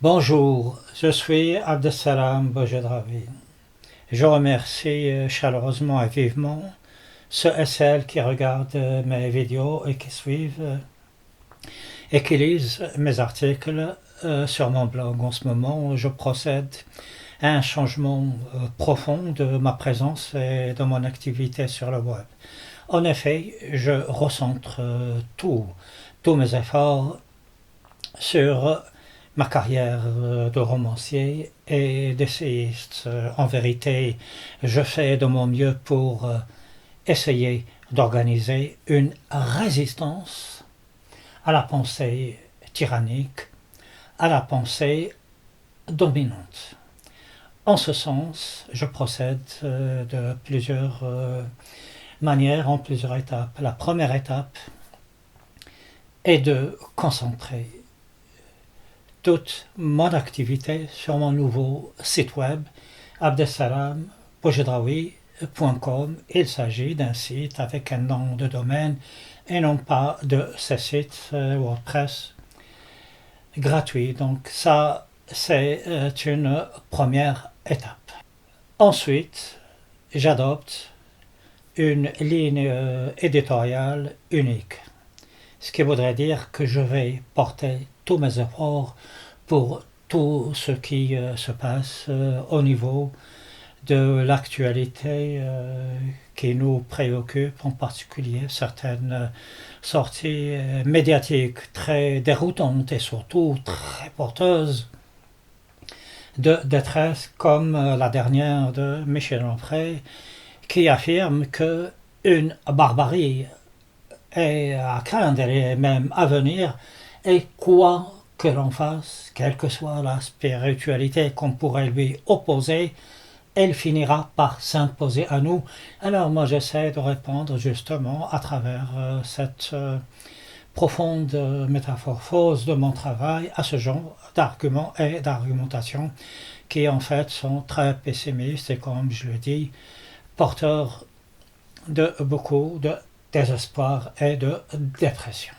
Bonjour, je suis Abdessalam Bojedrawi. Je remercie chaleureusement et vivement ceux et celles qui regardent mes vidéos et qui suivent et qui lisent mes articles sur mon blog. En ce moment, je procède à un changement profond de ma présence et de mon activité sur le web. En effet, je recentre tous mes efforts sur ma carrière de romancier et d'essayiste. En vérité, je fais de mon mieux pour essayer d'organiser une résistance à la pensée tyrannique, à la pensée dominante. En ce sens, je procède de plusieurs manières, en plusieurs étapes. La première étape est de concentrer toute mon activité sur mon nouveau site web abdessalambojedrawi.com. Il s'agit d'un site avec un nom de domaine et non pas de ce site WordPress gratuit. Donc ça, c'est une première étape. Ensuite, j'adopte une ligne éditoriale unique, ce qui voudrait dire que je vais porter tous mes efforts pour tout ce qui se passe au niveau de l'actualité qui nous préoccupe, en particulier certaines sorties médiatiques très déroutantes et surtout très porteuses de détresse, comme la dernière de Michel Onfray, qui affirme que une barbarie est à craindre et même à venir, et quoi que l'on fasse, quelle que soit la spiritualité qu'on pourrait lui opposer, elle finira par s'imposer à nous. Alors moi j'essaie de répondre justement à travers cette profonde métamorphose de mon travail à ce genre d'arguments et d'argumentation qui en fait sont très pessimistes et, comme je le dis, porteurs de beaucoup de désespoir et de dépression.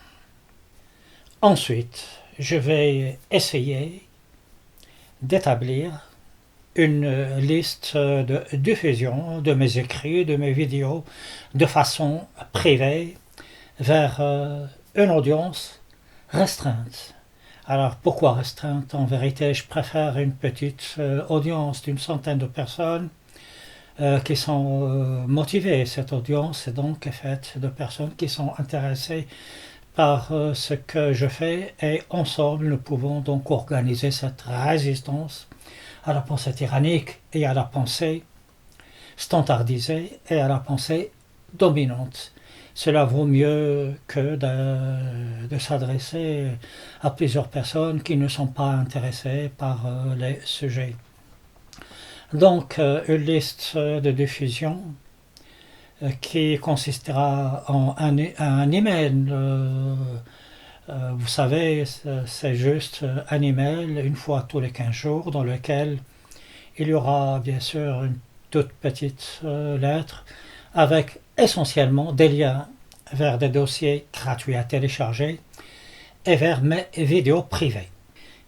Ensuite, je vais essayer d'établir une liste de diffusion de mes écrits, de mes vidéos, de façon privée, vers une audience restreinte. Alors pourquoi restreinte? En vérité, je préfère une petite audience d'une centaine de personnes qui sont motivées. Cette audience est donc faite de personnes qui sont intéressées par ce que je fais, et ensemble nous pouvons donc organiser cette résistance à la pensée tyrannique et à la pensée standardisée et à la pensée dominante. Cela vaut mieux que de s'adresser à plusieurs personnes qui ne sont pas intéressées par les sujets. Donc une liste de diffusion qui consistera en un email. Vous savez, c'est juste un email une fois tous les 15 jours dans lequel il y aura bien sûr une toute petite lettre avec essentiellement des liens vers des dossiers gratuits à télécharger et vers mes vidéos privées.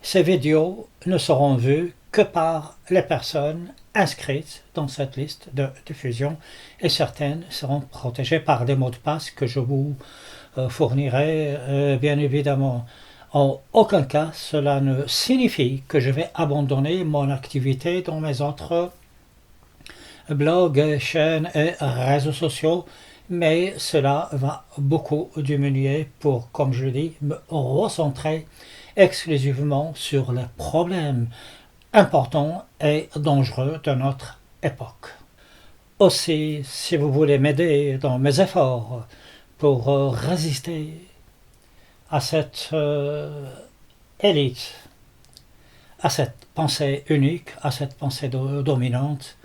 Ces vidéos ne seront vues que par les personnes inscrites dans cette liste de diffusion, et certaines seront protégées par des mots de passe que je vous fournirai bien évidemment. En aucun cas cela ne signifie que je vais abandonner mon activité dans mes autres blogs, chaînes et réseaux sociaux, mais cela va beaucoup diminuer pour, comme je le dis, me recentrer exclusivement sur les problèmes importants et dangereux de notre époque. Aussi, si vous voulez m'aider dans mes efforts pour résister à cette élite, à cette pensée unique, à cette pensée dominante,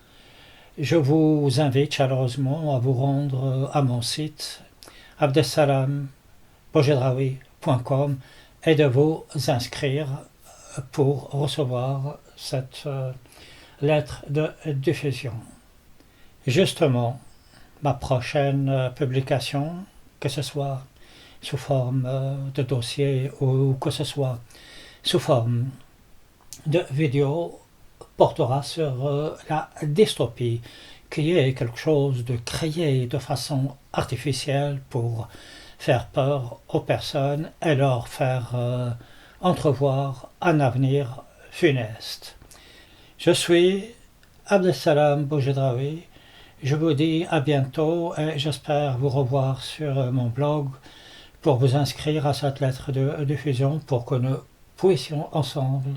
je vous invite chaleureusement à vous rendre à mon site abdessalambojedrawi.com et de vous inscrire pour recevoir cette lettre de diffusion. Justement, ma prochaine publication, que ce soit sous forme de dossier ou que ce soit sous forme de vidéo portera sur la dystopie, qui est quelque chose de créé de façon artificielle pour faire peur aux personnes et leur faire entrevoir un avenir funeste. Je suis Abdesalam Boujedraoui. Je vous dis à bientôt et j'espère vous revoir sur mon blog pour vous inscrire à cette lettre de diffusion pour que nous puissions ensemble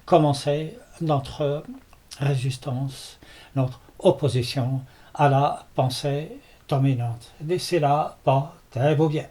commencer notre résistance, notre opposition à la pensée dominante. D'ici là, portez-vous bien.